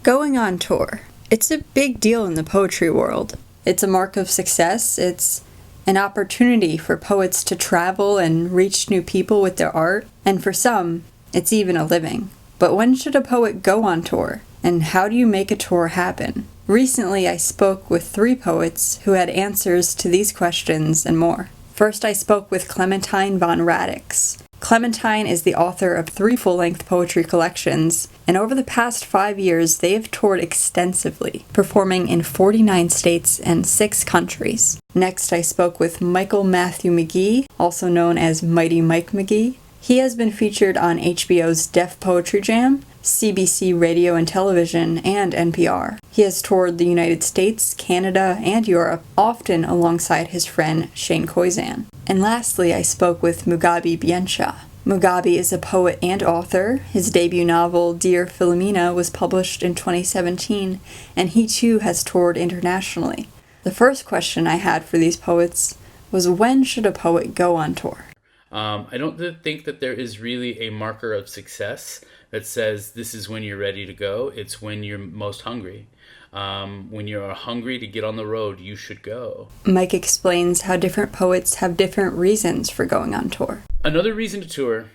Going on tour. It's a big deal in the poetry world. It's a mark of success. It's an opportunity for poets to travel and reach new people with their art. And for some, it's even a living. But when should a poet go on tour? And how do you make a tour happen? Recently, I spoke with 3 poets who had answers to these questions and more. First, I spoke with Clementine von Radics. Clementine is the author of 3 full-length poetry collections, and over the past 5 years, they have toured extensively, performing in 49 states and 6 countries. Next, I spoke with Michael Matthew McGee, also known as Mighty Mike McGee. He has been featured on HBO's Def Poetry Jam, CBC Radio and Television, and NPR. He has toured the United States, Canada, and Europe, often alongside his friend Shane Koizan. And lastly, I spoke with Mugabi Byenkya. Mugabi is a poet and author. His debut novel, Dear Philomena, was published in 2017, and he too has toured internationally. The first question I had for these poets was, when should a poet go on tour? I don't think that there is really a marker of success that says this is when you're ready to go. It's when you're most hungry. When you're hungry to get on the road, you should go. Mike explains how different poets have different reasons for going on tour. Another reason to tour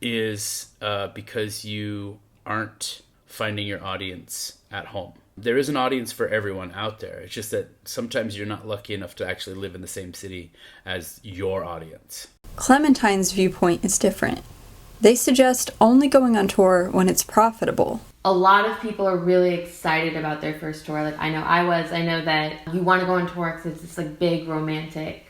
is because you aren't finding your audience at home. There is an audience for everyone out there. It's just that sometimes you're not lucky enough to actually live in the same city as your audience. Clementine's viewpoint is different. They suggest only going on tour when it's profitable. A lot of people are really excited about their first tour. Like I know that you want to go on tour because it's this like big romantic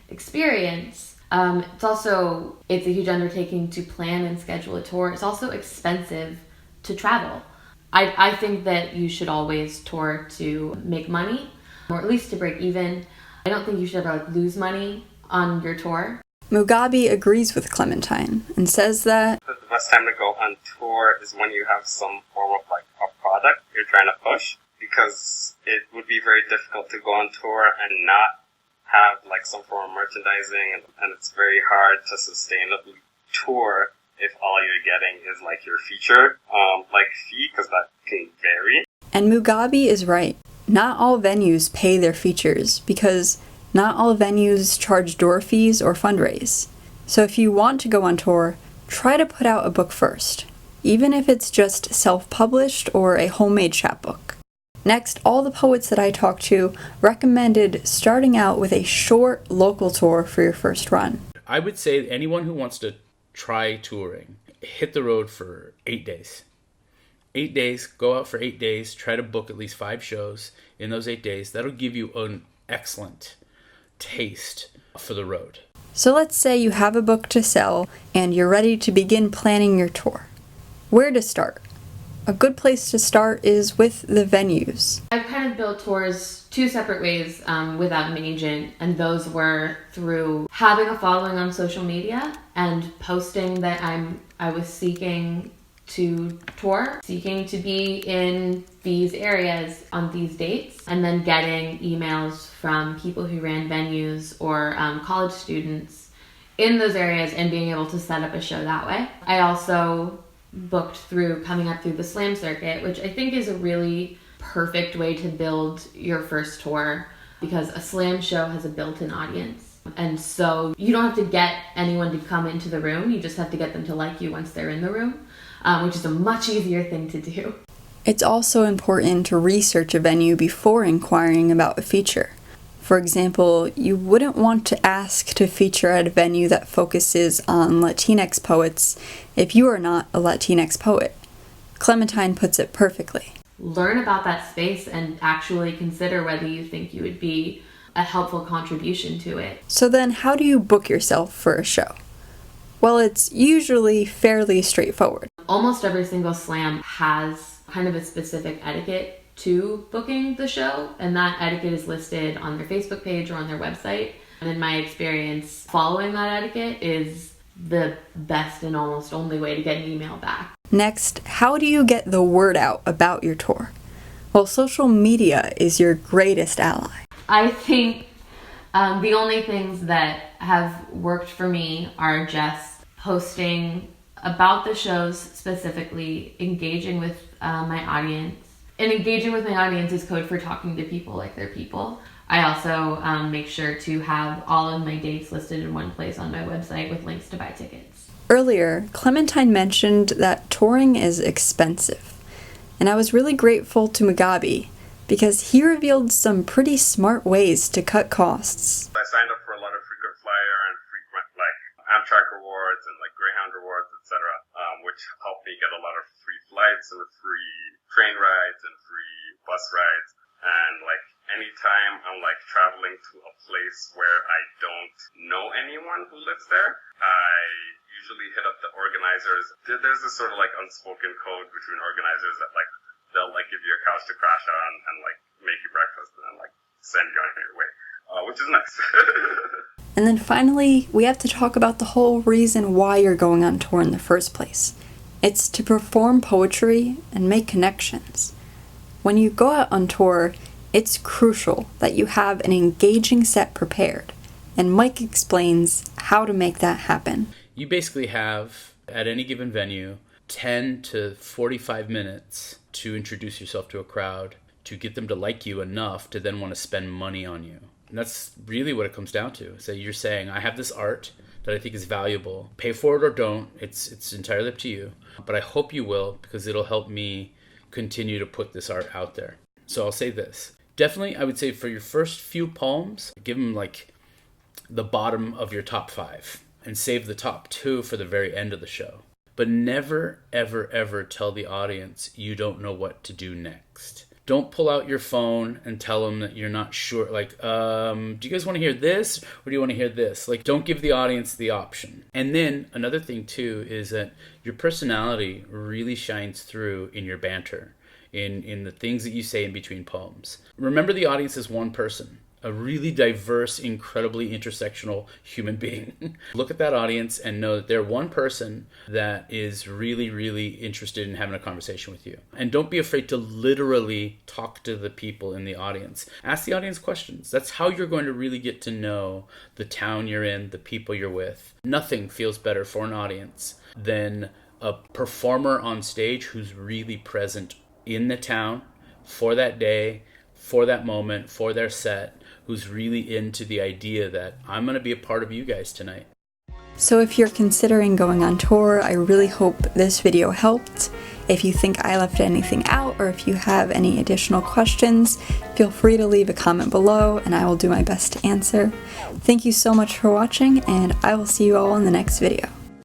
experience. It's a huge undertaking to plan and schedule a tour. It's also expensive to travel. I think that you should always tour to make money, or at least to break even. I don't think you should ever lose money on your tour. Mugabi agrees with Clementine and says that the best time to go on tour is when you have some form of a product you're trying to push, because it would be very difficult to go on tour and not have some form of merchandising, and it's very hard to sustainably tour if all you're getting is your feature fee, because that can vary. And Mugabi is right. Not all venues pay their features because not all venues charge door fees or fundraise. So if you want to go on tour, try to put out a book first, even if it's just self-published or a homemade chapbook. Next, all the poets that I talked to recommended starting out with a short local tour for your first run. I would say anyone who wants to try touring, hit the road for 8 days. 8 days, go out for 8 days, try to book at least 5 shows in those 8 days. That'll give you an excellent taste for the road. So let's say you have a book to sell and you're ready to begin planning your tour. Where to start? A good place to start is with the venues. I've kind of built tours 2 separate ways without an agent, and those were through having a following on social media and posting that I was seeking to tour, seeking to be in these areas on these dates, and then getting emails from people who ran venues or college students in those areas and being able to set up a show that way. I also booked through coming up through the slam circuit, which I think is a really perfect way to build your first tour, because a slam show has a built-in audience. And so you don't have to get anyone to come into the room, you just have to get them to like you once they're in the room, which is a much easier thing to do. It's also important to research a venue before inquiring about a feature. For example, you wouldn't want to ask to feature at a venue that focuses on Latinx poets if you are not a Latinx poet. Clementine puts it perfectly. Learn about that space and actually consider whether you think you would be a helpful contribution to it. So then how do you book yourself for a show? Well, it's usually fairly straightforward. Almost every single slam has kind of a specific etiquette to booking the show, and that etiquette is listed on their Facebook page or on their website. And in my experience, following that etiquette is the best and almost only way to get an email back. Next, how do you get the word out about your tour? Well, social media is your greatest ally. I think the only things that have worked for me are just posting about the shows specifically, engaging with my audience, And engaging with my audience is code for talking to people like they're people. I also make sure to have all of my dates listed in one place on my website with links to buy tickets. Earlier, Clementine mentioned that touring is expensive. And I was really grateful to Mugabi because he revealed some pretty smart ways to cut costs. I signed up for a lot of frequent flyer and frequent Amtrak rewards and Greyhound rewards, etc., which helped me get a lot of free flights and free train rides and free bus rides. And anytime I'm traveling to a place where I don't know anyone who lives there, I usually hit up the organizers. There's this sort of unspoken code between organizers that they'll give you a couch to crash on and make you breakfast and then send you on your way, which is nice. And then finally, we have to talk about the whole reason why you're going on tour in the first place. It's to perform poetry and make connections. When you go out on tour, it's crucial that you have an engaging set prepared, and Mike explains how to make that happen. You basically have, at any given venue, 10 to 45 minutes to introduce yourself to a crowd, to get them to like you enough to then want to spend money on you. And that's really what it comes down to. So you're saying, I have this art that I think is valuable. Pay for it or don't. It's entirely up to you. But I hope you will, because it'll help me continue to put this art out there. So I'll say this. Definitely, I would say for your first few poems, give them the bottom of your top 5 and save the top 2 for the very end of the show. But never, ever, ever tell the audience you don't know what to do next. Don't pull out your phone and tell them that you're not sure. Do you guys want to hear this or do you want to hear this? Don't give the audience the option. And then another thing too is that your personality really shines through in your banter, in the things that you say in between poems. Remember, the audience is one person, a really diverse, incredibly intersectional human being. Look at that audience and know that they're one person that is really, really interested in having a conversation with you. And don't be afraid to literally talk to the people in the audience. Ask the audience questions. That's how you're going to really get to know the town you're in, the people you're with. Nothing feels better for an audience than a performer on stage who's really present in the town for that day, for that moment, for their set, who's really into the idea that I'm going to be a part of you guys tonight. So if you're considering going on tour, I really hope this video helped. If you think I left anything out or if you have any additional questions, feel free to leave a comment below and I will do my best to answer. Thank you so much for watching, and I will see you all in the next video.